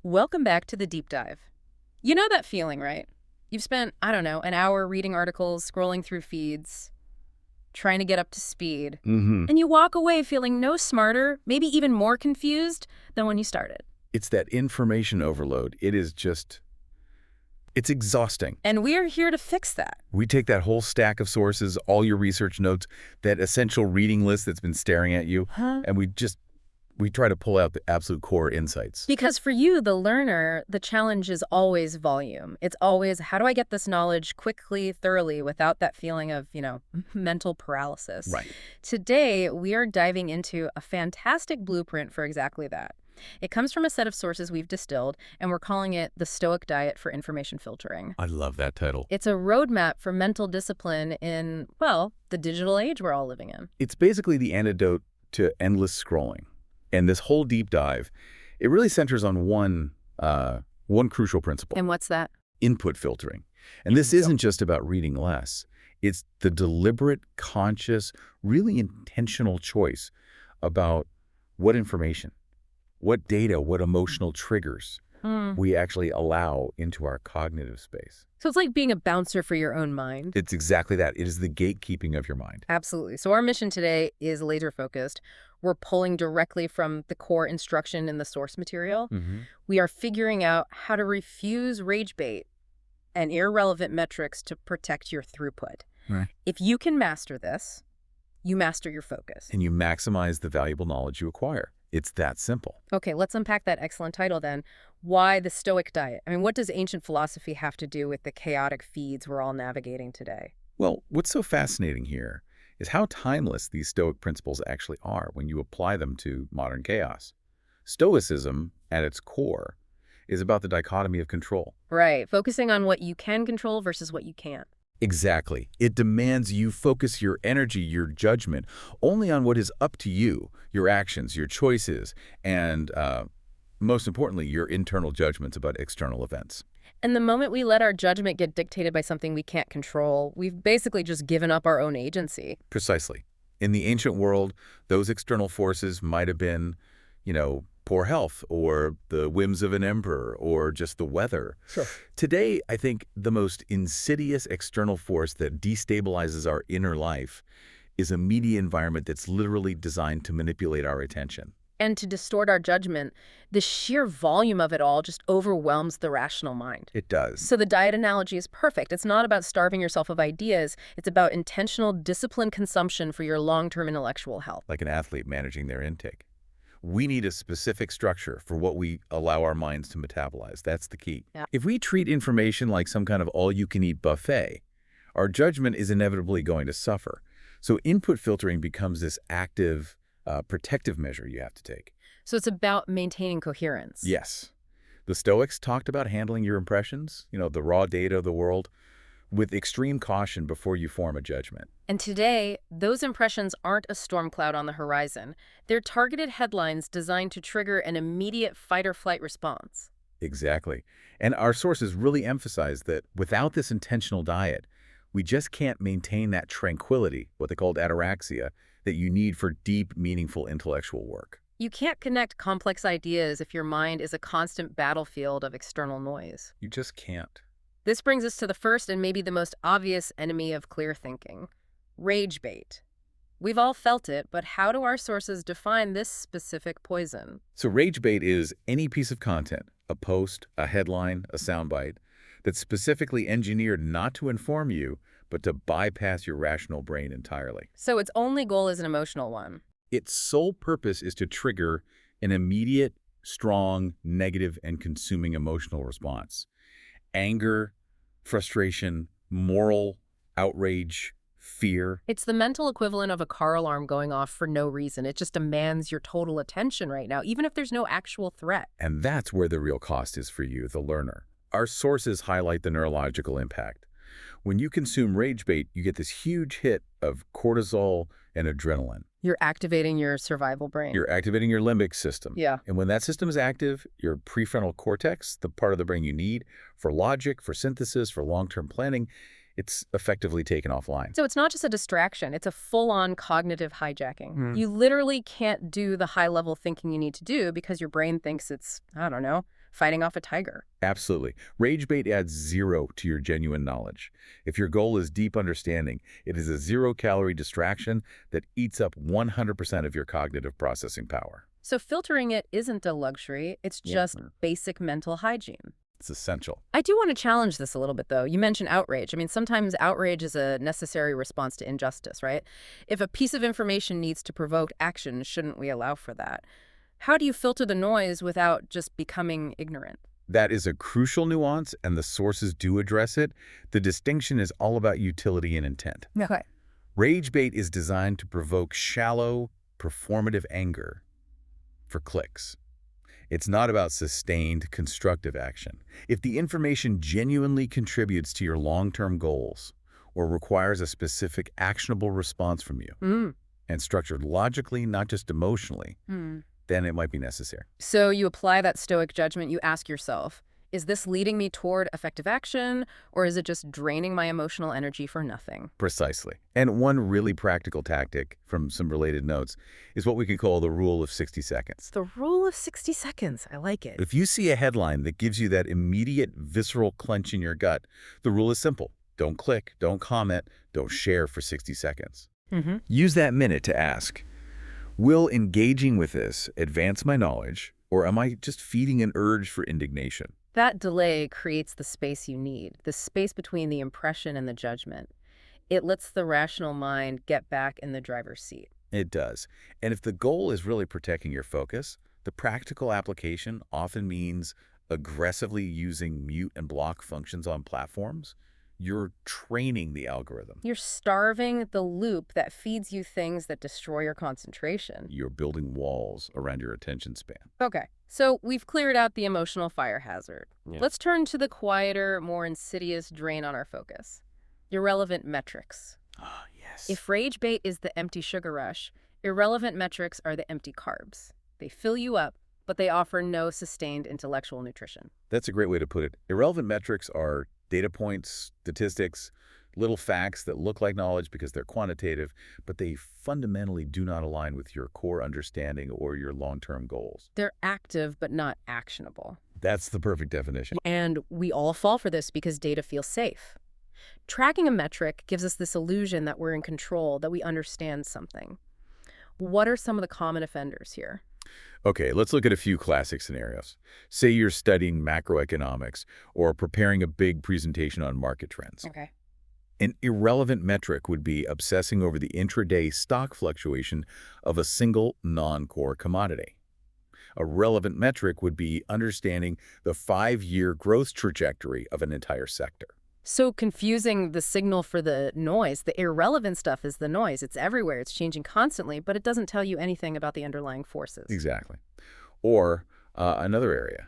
Welcome back to the deep dive. You know that feeling, right? You've spent, I don't know, an hour reading articles, scrolling through feeds, trying to get up to speed, and you walk away feeling no smarter, maybe even more confused than when you started. It's that information overload. It's exhausting. And we're here to fix that. We take that whole stack of sources, all your research notes, that essential reading list that's been staring at you, and we try to pull out the absolute core insights. Because for you, the learner, the challenge is always volume. It's always, how do I get this knowledge quickly, thoroughly, without that feeling of, mental paralysis? Right. Today, we are diving into a fantastic blueprint for exactly that. It comes from a set of sources we've distilled, and we're calling it the Stoic Diet for Information Filtering. I love that title. It's a roadmap for mental discipline in, well, the digital age we're all living in. It's basically the antidote to endless scrolling. And this whole deep dive, it really centers on one crucial principle. And what's that? Input filtering. And this isn't just about reading less. It's the deliberate, conscious, really intentional choice about what information, what data, what emotional triggers we actually allow into our cognitive space. So it's like being a bouncer for your own mind. It's exactly that. It is the gatekeeping of your mind. Absolutely. So our mission today is laser focused. We're pulling directly from the core instruction in the source material. We are figuring out how to refuse rage bait and irrelevant metrics to protect your throughput. Right. If you can master this, you master your focus. And you maximize the valuable knowledge you acquire. It's that simple. Okay, let's unpack that excellent title then. Why the Stoic diet? I mean, what does ancient philosophy have to do with the chaotic feeds we're all navigating today? Well, what's so fascinating here is how timeless these Stoic principles actually are when you apply them to modern chaos. Stoicism, at its core, is about the dichotomy of control. Right, focusing on what you can control versus what you can't. Exactly. It demands you focus your energy, your judgment, only on what is up to you, your actions, your choices, and most importantly, your internal judgments about external events. And the moment we let our judgment get dictated by something we can't control, we've basically just given up our own agency. Precisely. In the ancient world, those external forces might have been, poor health or the whims of an emperor or just the weather. Sure. Today, I think the most insidious external force that destabilizes our inner life is a media environment that's literally designed to manipulate our attention. And to distort our judgment, the sheer volume of it all just overwhelms the rational mind. It does. So the diet analogy is perfect. It's not about starving yourself of ideas. It's about intentional, disciplined consumption for your long-term intellectual health. Like an athlete managing their intake. We need a specific structure for what we allow our minds to metabolize. That's the key. Yeah. If we treat information like some kind of all-you-can-eat buffet, our judgment is inevitably going to suffer. So input filtering becomes this active, protective measure you have to take. So it's about maintaining coherence. Yes. The Stoics talked about handling your impressions, the raw data of the world, with extreme caution before you form a judgment. And today, those impressions aren't a storm cloud on the horizon. They're targeted headlines designed to trigger an immediate fight-or-flight response. Exactly. And our sources really emphasize that without this intentional diet, we just can't maintain that tranquility, what they called ataraxia, that you need for deep, meaningful intellectual work. You can't connect complex ideas if your mind is a constant battlefield of external noise. You just can't. This brings us to the first and maybe the most obvious enemy of clear thinking, rage bait. We've all felt it, but how do our sources define this specific poison? So rage bait is any piece of content, a post, a headline, a soundbite, that's specifically engineered not to inform you, but to bypass your rational brain entirely. So its only goal is an emotional one. Its sole purpose is to trigger an immediate, strong, negative, and consuming emotional response. Anger, frustration, moral outrage, fear. It's the mental equivalent of a car alarm going off for no reason. It just demands your total attention right now, even if there's no actual threat. And that's where the real cost is for you, the learner. Our sources highlight the neurological impact. When you consume rage bait, you get this huge hit of cortisol and adrenaline. You're activating your survival brain. You're activating your limbic system. Yeah. And when that system is active, your prefrontal cortex, the part of the brain you need for logic, for synthesis, for long-term planning, it's effectively taken offline. So it's not just a distraction, it's a full-on cognitive hijacking. You literally can't do the high-level thinking you need to do because your brain thinks it's, I don't know, fighting off a tiger. Absolutely. Rage bait adds zero to your genuine knowledge. If your goal is deep understanding, it is a zero-calorie distraction that eats up 100% of your cognitive processing power. So filtering it isn't a luxury, it's just basic mental hygiene. It's essential. I do want to challenge this a little bit, though. You mentioned outrage. I mean, sometimes outrage is a necessary response to injustice, right? If a piece of information needs to provoke action, shouldn't we allow for that? How do you filter the noise without just becoming ignorant? That is a crucial nuance, and the sources do address it. The distinction is all about utility and intent. Okay. Rage bait is designed to provoke shallow, performative anger for clicks. It's not about sustained, constructive action. If the information genuinely contributes to your long-term goals or requires a specific actionable response from you, and structured logically, not just emotionally, then it might be necessary. So you apply that Stoic judgment, you ask yourself, is this leading me toward effective action, or is it just draining my emotional energy for nothing? Precisely. And one really practical tactic from some related notes is what we could call the rule of 60 seconds. The rule of 60 seconds. I like it. If you see a headline that gives you that immediate visceral clench in your gut, the rule is simple. Don't click, don't comment, don't share for 60 seconds. Use that minute to ask, will engaging with this advance my knowledge, or am I just feeding an urge for indignation? That delay creates the space you need, the space between the impression and the judgment. It lets the rational mind get back in the driver's seat. It does. And if the goal is really protecting your focus, the practical application often means aggressively using mute and block functions on platforms. You're training the algorithm. You're starving the loop that feeds you things that destroy your concentration. You're building walls around your attention span. Okay, so we've cleared out the emotional fire hazard. Let's turn to the quieter, more insidious drain on our focus. Irrelevant metrics. Ah, yes. If rage bait is the empty sugar rush, irrelevant metrics are the empty carbs. They fill you up, but they offer no sustained intellectual nutrition. That's a great way to put it. Irrelevant metrics are data points, statistics, little facts that look like knowledge because they're quantitative, but they fundamentally do not align with your core understanding or your long-term goals. They're active, but not actionable. That's the perfect definition. And we all fall for this because data feels safe. Tracking a metric gives us this illusion that we're in control, that we understand something. What are some of the common offenders here? Okay, let's look at a few classic scenarios. Say you're studying macroeconomics or preparing a big presentation on market trends. Okay. An irrelevant metric would be obsessing over the intraday stock fluctuation of a single non-core commodity. A relevant metric would be understanding the 5-year growth trajectory of an entire sector. So confusing the signal for the noise. The irrelevant stuff is the noise. It's everywhere. It's changing constantly, but it doesn't tell you anything about the underlying forces. Exactly. Or another area,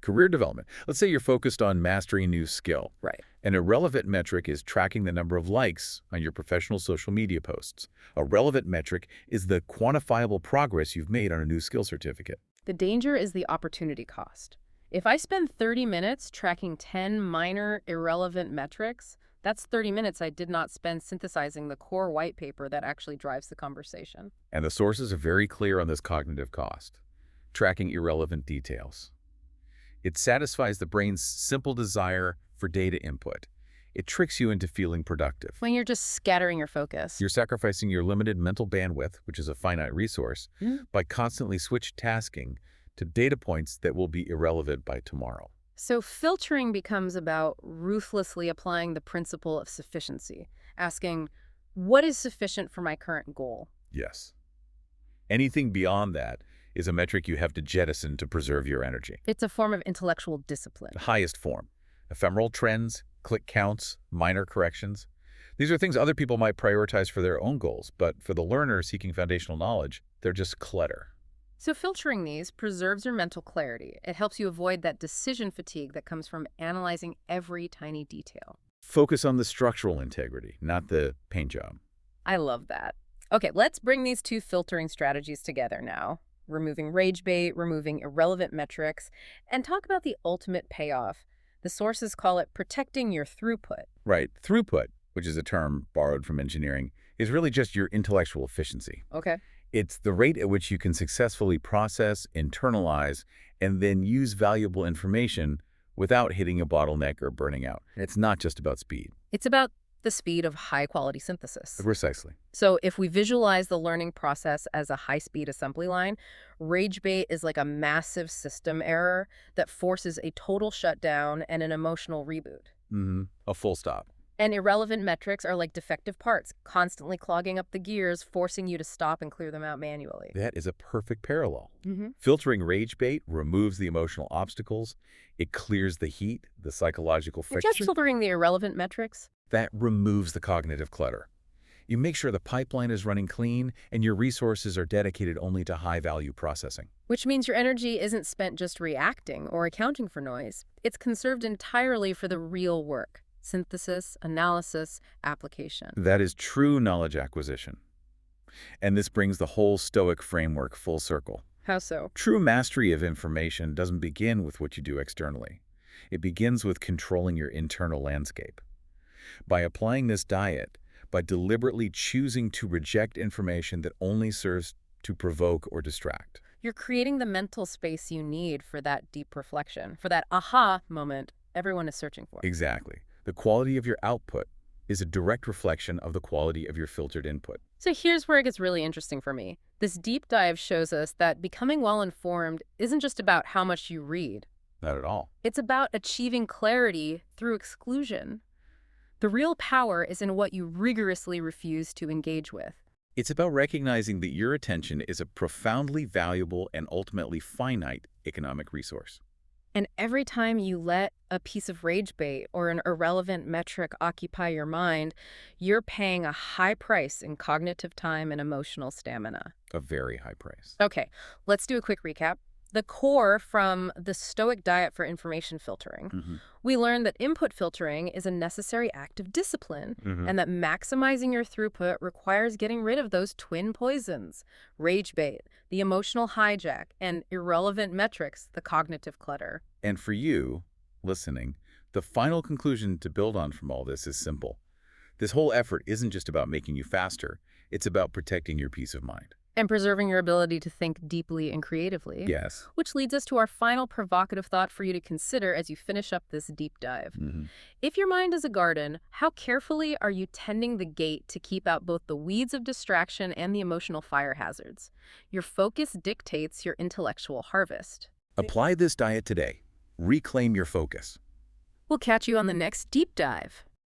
career development. Let's say you're focused on mastering a new skill. Right. An irrelevant metric is tracking the number of likes on your professional social media posts. A relevant metric is the quantifiable progress you've made on a new skill certificate. The danger is the opportunity cost. If I spend 30 minutes tracking 10 minor irrelevant metrics, that's 30 minutes I did not spend synthesizing the core white paper that actually drives the conversation. And the sources are very clear on this cognitive cost. Tracking irrelevant details. It satisfies the brain's simple desire for data input. It tricks you into feeling productive. When you're just scattering your focus. You're sacrificing your limited mental bandwidth, which is a finite resource, by constantly switch tasking to data points that will be irrelevant by tomorrow. So filtering becomes about ruthlessly applying the principle of sufficiency, asking, what is sufficient for my current goal? Yes. Anything beyond that is a metric you have to jettison to preserve your energy. It's a form of intellectual discipline. The highest form. Ephemeral trends, click counts, minor corrections. These are things other people might prioritize for their own goals, but for the learner seeking foundational knowledge, they're just clutter. So filtering these preserves your mental clarity. It helps you avoid that decision fatigue that comes from analyzing every tiny detail. Focus on the structural integrity, not the paint job. I love that. Okay, let's bring these two filtering strategies together now. Removing rage bait, removing irrelevant metrics, and talk about the ultimate payoff. The sources call it protecting your throughput. Right. Throughput, which is a term borrowed from engineering, is really just your intellectual efficiency. Okay. It's the rate at which you can successfully process, internalize, and then use valuable information without hitting a bottleneck or burning out. It's not just about speed. It's about the speed of high-quality synthesis. Precisely. So if we visualize the learning process as a high-speed assembly line, rage bait is like a massive system error that forces a total shutdown and an emotional reboot. A full stop. And irrelevant metrics are like defective parts, constantly clogging up the gears, forcing you to stop and clear them out manually. That is a perfect parallel. Filtering rage bait removes the emotional obstacles. It clears the heat, the psychological friction. Just filtering the irrelevant metrics? That removes the cognitive clutter. You make sure the pipeline is running clean and your resources are dedicated only to high-value processing. Which means your energy isn't spent just reacting or accounting for noise. It's conserved entirely for the real work. Synthesis, analysis, application. That is true knowledge acquisition. And this brings the whole Stoic framework full circle. How so? True mastery of information doesn't begin with what you do externally. It begins with controlling your internal landscape. By applying this diet, by deliberately choosing to reject information that only serves to provoke or distract, you're creating the mental space you need for that deep reflection, for that aha moment everyone is searching for. Exactly. The quality of your output is a direct reflection of the quality of your filtered input. So here's where it gets really interesting for me. This deep dive shows us that becoming well-informed isn't just about how much you read. Not at all. It's about achieving clarity through exclusion. The real power is in what you rigorously refuse to engage with. It's about recognizing that your attention is a profoundly valuable and ultimately finite economic resource. And every time you let a piece of rage bait or an irrelevant metric occupy your mind, you're paying a high price in cognitive time and emotional stamina. A very high price. Okay, let's do a quick recap. The core from the Stoic diet for information filtering. We learned that input filtering is a necessary act of discipline and that maximizing your throughput requires getting rid of those twin poisons, rage bait, the emotional hijack, and irrelevant metrics, the cognitive clutter. And for you, listening, the final conclusion to build on from all this is simple. This whole effort isn't just about making you faster, it's about protecting your peace of mind. And preserving your ability to think deeply and creatively. Yes. Which leads us to our final provocative thought for you to consider as you finish up this deep dive. If your mind is a garden, how carefully are you tending the gate to keep out both the weeds of distraction and the emotional fire hazards? Your focus dictates your intellectual harvest. Apply this diet today. Reclaim your focus. We'll catch you on the next deep dive.